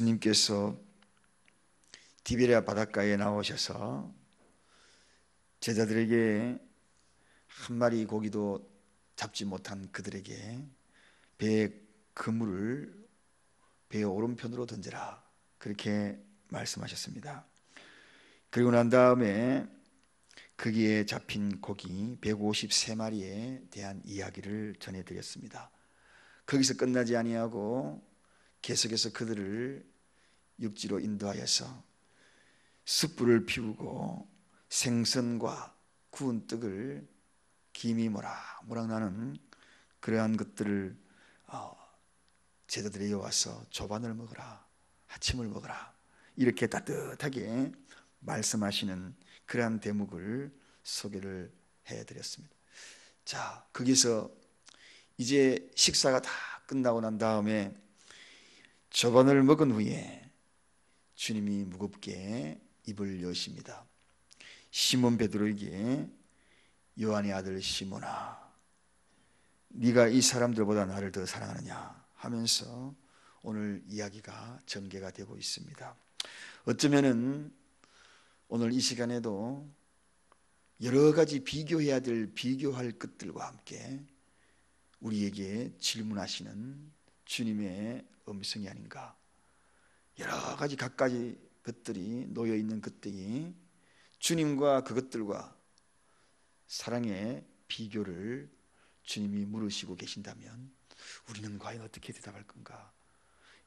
예수님께서 디베랴 바닷가에 나오셔서 제자들에게 한 마리 고기도 잡지 못한 그들에게 배의 그물을 배의 오른편으로 던져라, 그렇게 말씀하셨습니다. 그리고 난 다음에 거기에 잡힌 고기 153마리에 대한 이야기를 전해드렸습니다. 거기서 끝나지 아니하고 계속해서 그들을 육지로 인도하여서 숯불을 피우고 생선과 구운 떡을 김이 모락모락나는 그러한 것들을 제자들에게 와서 조반을 먹어라, 아침을 먹어라, 이렇게 따뜻하게 말씀하시는 그러한 대목을 소개를 해드렸습니다. 자, 거기서 이제 식사가 다 끝나고 난 다음에 조반을 먹은 후에 주님이 무겁게 입을 여십니다. 시몬 베드로에게 요한의 아들 시몬아, 네가 이 사람들보다 나를 더 사랑하느냐 하면서 오늘 이야기가 전개가 되고 있습니다. 어쩌면은 오늘 이 시간에도 여러 가지 비교할 것들과 함께 우리에게 질문하시는 주님의 음성이 아닌가. 여러 가지 갖가지 것들이 놓여 있는 것들이 주님과 그것들과 사랑의 비교를 주님이 물으시고 계신다면 우리는 과연 어떻게 대답할 건가?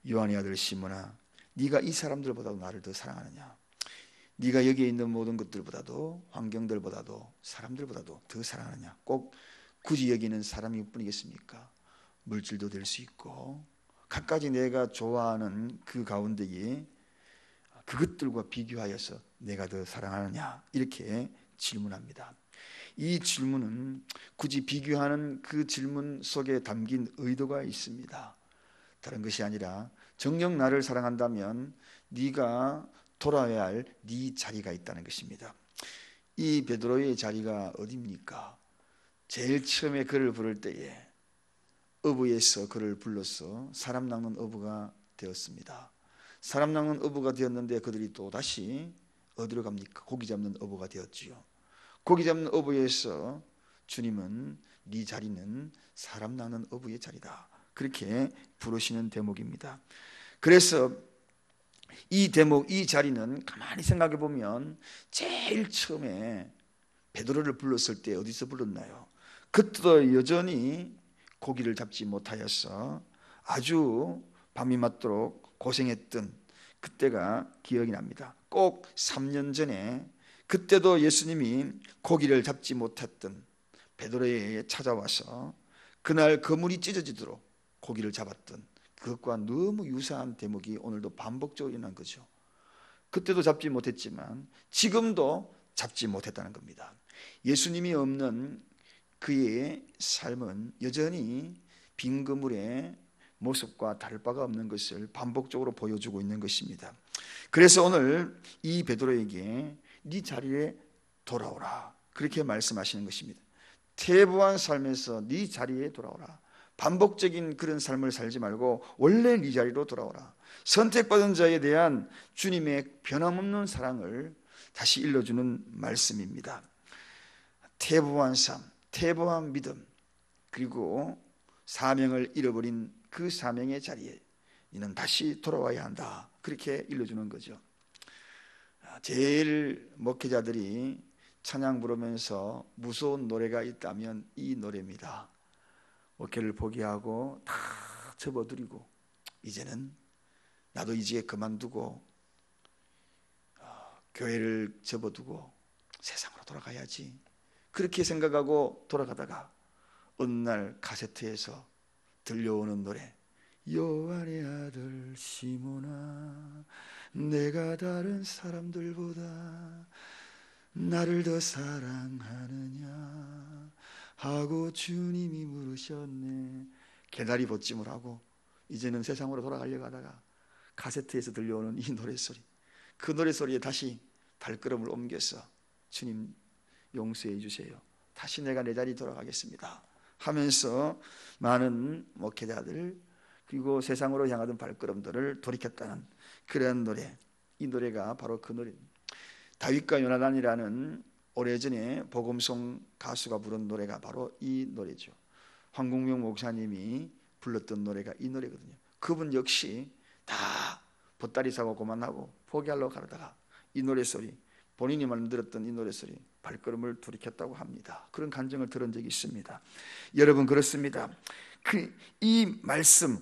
요한의 아들 시몬아, 네가 이 사람들보다도 나를 더 사랑하느냐? 네가 여기에 있는 모든 것들보다도, 환경들보다도, 사람들보다도 더 사랑하느냐? 꼭 굳이 여기는 사람일 뿐이겠습니까? 물질도 될 수 있고 갖가지 내가 좋아하는 그 가운데에 그것들과 비교하여서 내가 더 사랑하느냐, 이렇게 질문합니다. 이 질문은 굳이 비교하는 그 질문 속에 담긴 의도가 있습니다. 다른 것이 아니라 정녕 나를 사랑한다면 네가 돌아야 할 네 자리가 있다는 것입니다. 이 베드로의 자리가 어디입니까? 제일 처음에 그를 부를 때에 어부에서 그를 불러서 사람 낚는 어부가 되었습니다. 사람 낚는 어부가 되었는데 그들이 또 다시 어디로 갑니까? 고기 잡는 어부가 되었지요. 고기 잡는 어부에서 주님은 네 자리는 사람 낚는 어부의 자리다, 그렇게 부르시는 대목입니다. 그래서 이 대목, 이 자리는 가만히 생각해 보면 제일 처음에 베드로를 불렀을 때 어디서 불렀나요? 그때도 여전히 고기를 잡지 못하여서 아주 밤이 맞도록 고생했던 그때가 기억이 납니다. 꼭 3년 전에 그때도 예수님이 고기를 잡지 못했던 베드로에게 찾아와서 그날 그물이 찢어지도록 고기를 잡았던 그것과 너무 유사한 대목이 오늘도 반복적으로 일어난 거죠. 그때도 잡지 못했지만 지금도 잡지 못했다는 겁니다. 예수님이 없는 그의 삶은 여전히 빈 그물의 모습과 다를 바가 없는 것을 반복적으로 보여주고 있는 것입니다. 그래서 오늘 이 베드로에게 네 자리에 돌아오라, 그렇게 말씀하시는 것입니다. 퇴보한 삶에서 네 자리에 돌아오라. 반복적인 그런 삶을 살지 말고 원래 네 자리로 돌아오라. 선택받은 자에 대한 주님의 변함없는 사랑을 다시 일러주는 말씀입니다. 퇴보한 삶, 퇴보한 믿음, 그리고 사명을 잃어버린 그 사명의 자리에 너는 다시 돌아와야 한다, 그렇게 일러주는 거죠. 제일 목회자들이 찬양 부르면서 무서운 노래가 있다면 이 노래입니다. 목회를 포기하고 다 접어드리고 이제는 나도 이제 그만두고 교회를 접어두고 세상으로 돌아가야지, 그렇게 생각하고 돌아가다가 어느 날 카세트에서 들려오는 노래, 요한의 아들 시몬아, 내가 다른 사람들보다 나를 더 사랑하느냐 하고 주님이 물으셨네. 개다리 벗짐을 하고 이제는 세상으로 돌아가려고 하다가 카세트에서 들려오는 이 노래소리, 그 노래소리에 다시 발걸음을 옮겨서 주님 용서해 주세요, 다시 내가 내 자리 돌아가겠습니다 하면서 많은 목회자들 그리고 세상으로 향하던 발걸음들을 돌이켰다는 그런 노래, 이 노래가 바로 그 노래입니다. 다윗과 요나단이라는 오래전에 복음송 가수가 부른 노래가 바로 이 노래죠. 황공명 목사님이 불렀던 노래가 이 노래거든요. 그분 역시 다 보따리 사고 그만하고 포기하려고 가다가 이 노래소리, 본인이 만들었던 이 노래소리 발걸음을 돌이켰다고 합니다. 그런 간증을 들은 적이 있습니다. 여러분, 그렇습니다. 이 말씀,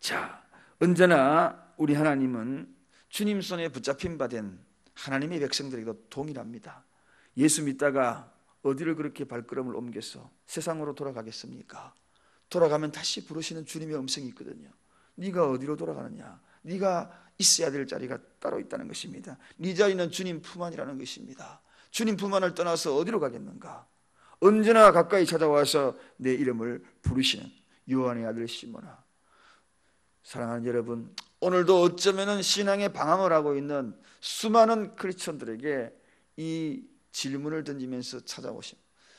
자, 언제나 우리 하나님은 주님 손에 붙잡힌 바 된 하나님의 백성들에게도 동일합니다. 예수 믿다가 어디를 그렇게 발걸음을 옮겨서 세상으로 돌아가겠습니까? 돌아가면 다시 부르시는 주님의 음성이 있거든요. 네가 어디로 돌아가느냐? 네가 있어야 될 자리가 따로 있다는 것입니다. 네 자리는 주님 품 안이라는 것입니다. 주님 품 안을 떠나서 어디로 가겠는가? 언제나 가까이 찾아와서 내 이름을 부르시는 요한의 아들 시몬아. 사랑하는 여러분, 오늘도 어쩌면 신앙의 방황을 하고 있는 수많은 크리스천들에게 이 질문을 던지면서 찾아오신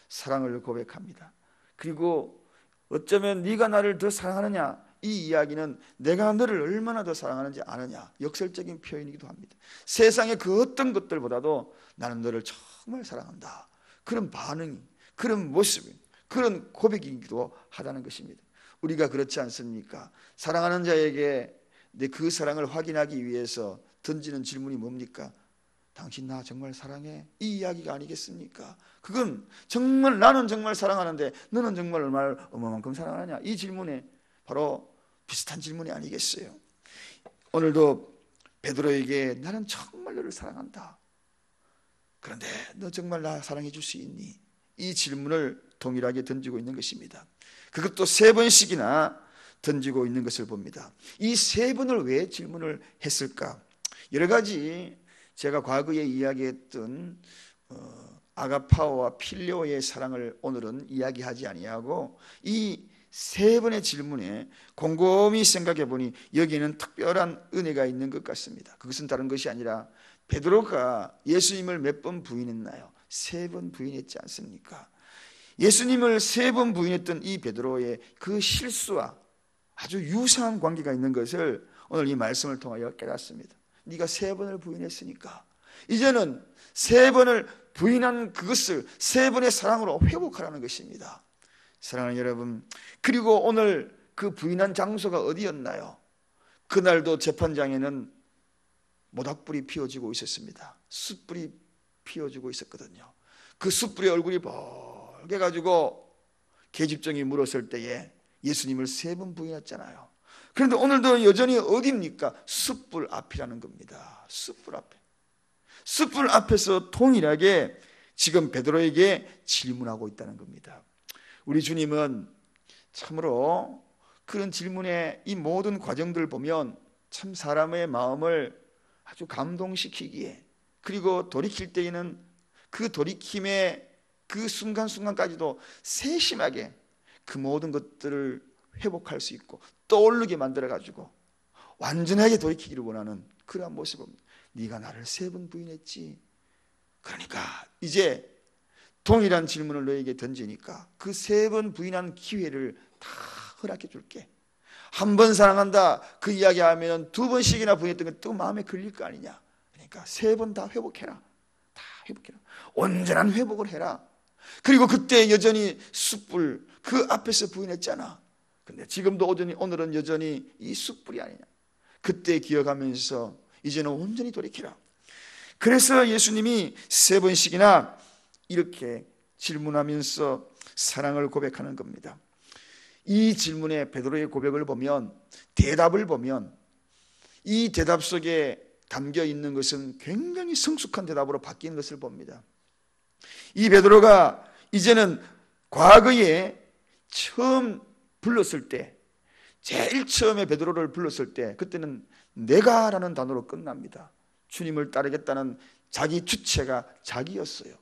사랑을 고백합니다. 그리고 어쩌면 네가 나를 더 사랑하느냐, 이 이야기는 내가 너를 얼마나 더 사랑하는지 아느냐, 역설적인 표현이기도 합니다. 세상의 그 어떤 것들보다도 나는 너를 정말 사랑한다, 그런 반응이, 그런 모습이, 그런 고백이기도 하다는 것입니다. 우리가 그렇지 않습니까? 사랑하는 자에게 내 그 사랑을 확인하기 위해서 던지는 질문이 뭡니까? 당신 나 정말 사랑해? 이 이야기가 아니겠습니까? 그건 정말 나는 정말 사랑하는데 너는 정말 얼마만큼 사랑하느냐, 이 질문에 바로 비슷한 질문이 아니겠어요? 오늘도 베드로에게 나는 정말 너를 사랑한다, 그런데 너 정말 나 사랑해 줄 수 있니? 이 질문을 동일하게 던지고 있는 것입니다. 그것도 3번씩이나 던지고 있는 것을 봅니다. 이 3번을 왜 질문을 했을까? 여러 가지 제가 과거에 이야기했던 아가파오와 필레오의 사랑을 오늘은 이야기하지 아니하고 이 3번의 질문에 곰곰이 생각해 보니 여기에는 특별한 은혜가 있는 것 같습니다. 그것은 다른 것이 아니라 베드로가 예수님을 몇 번 부인했나요? 3번 부인했지 않습니까? 예수님을 3번 부인했던 이 베드로의 그 실수와 아주 유사한 관계가 있는 것을 오늘 이 말씀을 통하여 깨닫습니다. 네가 3번을 부인했으니까 이제는 3번을 부인한 그것을 3번의 사랑으로 회복하라는 것입니다. 사랑하는 여러분, 그리고 오늘 그 부인한 장소가 어디였나요? 그날도 재판장에는 모닥불이 피워지고 있었습니다. 숯불이 피워지고 있었거든요. 그 숯불의 얼굴이 벌게가지고 계집종이 물었을 때에 예수님을 3번 부인했잖아요. 그런데 오늘도 여전히 어디입니까? 숯불 앞이라는 겁니다. 숯불 앞에. 숯불 앞에서 동일하게 지금 베드로에게 질문하고 있다는 겁니다. 우리 주님은 참으로 그런 질문의 이 모든 과정들을 보면 참 사람의 마음을 아주 감동시키기에, 그리고 돌이킬 때에는 그 돌이킴의 그 순간순간까지도 세심하게 그 모든 것들을 회복할 수 있고 떠오르게 만들어가지고 완전하게 돌이키기를 원하는 그러한 모습입니다. 네가 나를 3번 부인했지, 그러니까 이제 동일한 질문을 너에게 던지니까 그 3번 부인한 기회를 다 허락해 줄게. 한 번 사랑한다 그 이야기하면 2번씩이나 부인했던 게 또 마음에 걸릴 거 아니냐. 그러니까 3번 다 회복해라. 다 회복해라. 온전한 회복을 해라. 그리고 그때 여전히 숯불 그 앞에서 부인했잖아. 근데 지금도 오늘은 여전히 이 숯불이 아니냐. 그때 기억하면서 이제는 온전히 돌이키라. 그래서 예수님이 3번씩이나 이렇게 질문하면서 사랑을 고백하는 겁니다. 이 질문에 베드로의 고백을 보면, 대답을 보면 이 대답 속에 담겨 있는 것은 굉장히 성숙한 대답으로 바뀌는 것을 봅니다. 이 베드로가 이제는 과거에 처음 불렀을 때, 제일 처음에 베드로를 불렀을 때 그때는 내가라는 단어로 끝납니다. 주님을 따르겠다는 자기 주체가 자기였어요.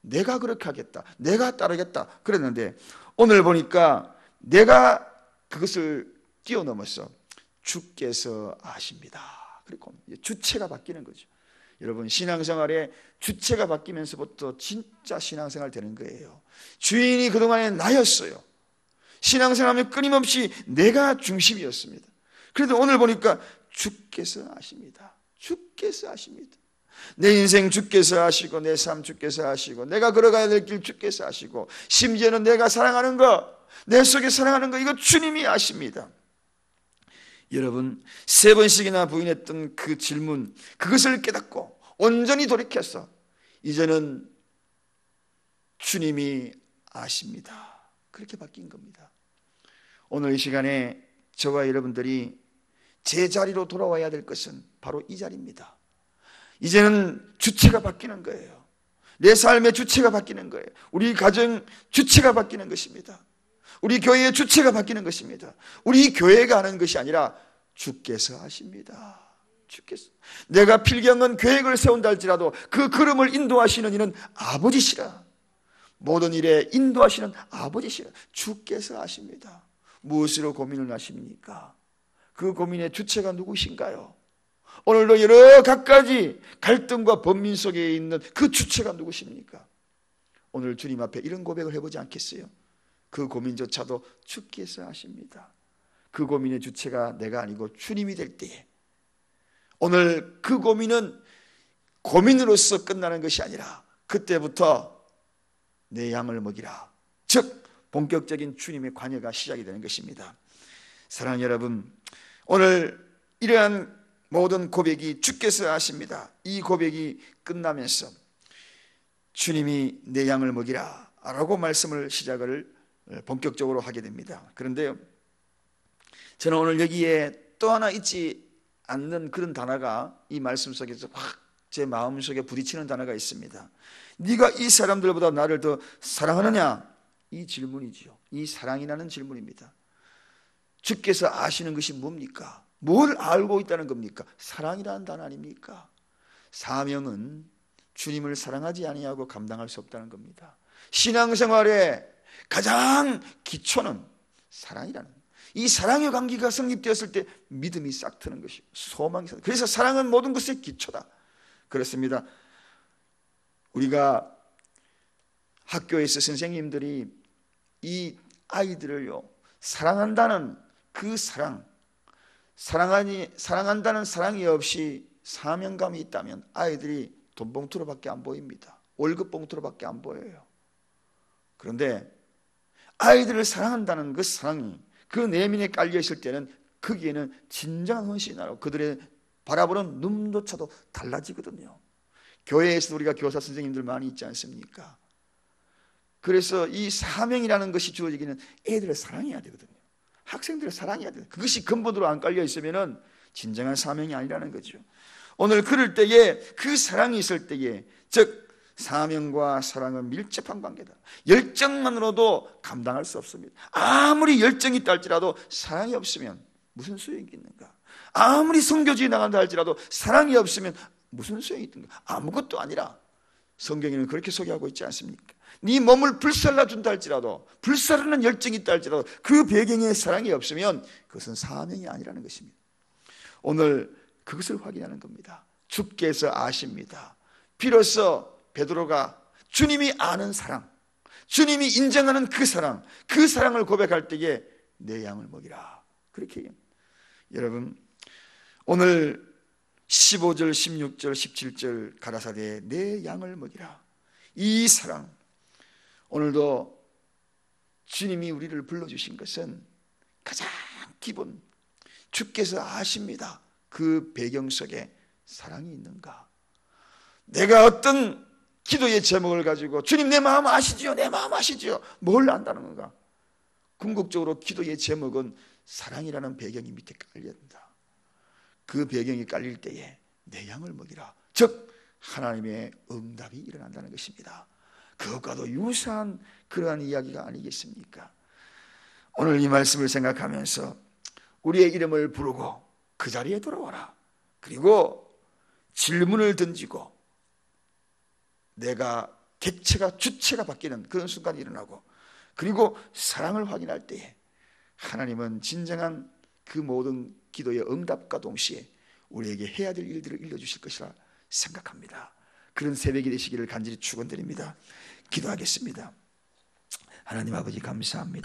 내가 그렇게 하겠다, 내가 따르겠다 그랬는데 오늘 보니까 내가 그것을 뛰어넘어서 주께서 아십니다. 그리고 주체가 바뀌는 거죠. 여러분, 신앙생활에 주체가 바뀌면서부터 진짜 신앙생활 되는 거예요. 주인이 그동안에 나였어요. 신앙생활하면 끊임없이 내가 중심이었습니다. 그런데 오늘 보니까 주께서 아십니다. 주께서 아십니다. 내 인생 주께서 아시고, 내 삶 주께서 아시고, 내가 걸어가야 될 길 주께서 아시고, 심지어는 내가 사랑하는 거, 내 속에 사랑하는 거, 이거 주님이 아십니다. 여러분, 3번씩이나 부인했던 그 질문, 그것을 깨닫고 온전히 돌이켜서 이제는 주님이 아십니다. 그렇게 바뀐 겁니다. 오늘 이 시간에 저와 여러분들이 제 자리로 돌아와야 될 것은 바로 이 자리입니다. 이제는 주체가 바뀌는 거예요. 내 삶의 주체가 바뀌는 거예요. 우리 가정 주체가 바뀌는 것입니다. 우리 교회의 주체가 바뀌는 것입니다. 우리 교회가 하는 것이 아니라 주께서 하십니다. 주께서. 내가 필경은 계획을 세운다 할지라도 그 걸음을 인도하시는 이는 아버지시라. 모든 일에 인도하시는 아버지시라. 주께서 하십니다. 무엇으로 고민을 하십니까? 그 고민의 주체가 누구신가요? 오늘도 여러 갖가지 갈등과 번민 속에 있는 그 주체가 누구십니까? 오늘 주님 앞에 이런 고백을 해보지 않겠어요? 그 고민조차도 주께서 하십니다. 그 고민의 주체가 내가 아니고 주님이 될 때에, 오늘 그 고민은 고민으로서 끝나는 것이 아니라 그때부터 내 양을 먹이라, 즉 본격적인 주님의 관여가 시작이 되는 것입니다. 사랑하는 여러분, 오늘 이러한 모든 고백이 주께서 아십니다. 이 고백이 끝나면서 주님이 내 양을 먹이라 라고 말씀을 시작을 본격적으로 하게 됩니다. 그런데요, 저는 오늘 여기에 또 하나 잊지 않는 그런 단어가 이 말씀 속에서 확 제 마음속에 부딪히는 단어가 있습니다. 네가 이 사람들보다 나를 더 사랑하느냐? 이 질문이지요. 이 사랑이라는 질문입니다. 주께서 아시는 것이 뭡니까? 뭘 알고 있다는 겁니까? 사랑이라는 단어 아닙니까? 사명은 주님을 사랑하지 아니하고 감당할 수 없다는 겁니다. 신앙생활의 가장 기초는 사랑이라는, 이 사랑의 관계가 성립되었을 때 믿음이 싹 트는 것이고 소망이 싹. 그래서 사랑은 모든 것의 기초다. 그렇습니다. 우리가 학교에서 선생님들이 이 아이들을요, 사랑한다는 그 사랑한다는 사랑이 없이 사명감이 있다면 아이들이 돈 봉투로밖에 안 보입니다. 월급 봉투로밖에 안 보여요. 그런데 아이들을 사랑한다는 그 사랑이 그 내면에 깔려 있을 때는 거기에는 진정한 헌신이 나고 그들의 바라보는 눈조차도 달라지거든요. 교회에서 우리가 교사 선생님들 많이 있지 않습니까? 그래서 이 사명이라는 것이 주어지기는 애들을 사랑해야 되거든요. 학생들을 사랑해야 돼요. 그것이 근본으로 안 깔려 있으면은 진정한 사명이 아니라는 거죠. 오늘 그럴 때에, 그 사랑이 있을 때에, 즉 사명과 사랑은 밀접한 관계다. 열정만으로도 감당할 수 없습니다. 아무리 열정이 있다 할지라도 사랑이 없으면 무슨 소용이 있는가? 아무리 선교지에 나간다 할지라도 사랑이 없으면 무슨 소용이 있는가? 아무것도 아니라 성경에는 그렇게 소개하고 있지 않습니까? 네 몸을 불살라 준다 할지라도, 불사르는 열정이 있다 할지라도 그 배경에 사랑이 없으면 그것은 사명이 아니라는 것입니다. 오늘 그것을 확인하는 겁니다. 주께서 아십니다. 비로소 베드로가 주님이 아는 사랑, 주님이 인정하는 그 사랑을 고백할 때에 내 양을 먹이라, 그렇게 얘기합니다. 여러분, 오늘 15절, 16절, 17절 가라사대에 내 양을 먹이라, 이 사랑, 오늘도 주님이 우리를 불러주신 것은 가장 기본, 주께서 아십니다. 그 배경 속에 사랑이 있는가? 내가 어떤 기도의 제목을 가지고 주님 내 마음 아시지요? 내 마음 아시지요? 뭘 안다는 건가? 궁극적으로 기도의 제목은 사랑이라는 배경이 밑에 깔려야 된다. 그 배경이 깔릴 때에 내 양을 먹이라, 즉 하나님의 응답이 일어난다는 것입니다. 그것과도 유사한 그러한 이야기가 아니겠습니까? 오늘 이 말씀을 생각하면서 우리의 이름을 부르고 그 자리에 돌아와라. 그리고 질문을 던지고 내가 객체가 주체가 바뀌는 그런 순간이 일어나고, 그리고 사랑을 확인할 때에 하나님은 진정한 그 모든 기도의 응답과 동시에 우리에게 해야 될 일들을 일러주실 것이라 생각합니다. 그런 새벽이 되시기를 간절히 축원드립니다. 기도하겠습니다. 하나님 아버지 감사합니다.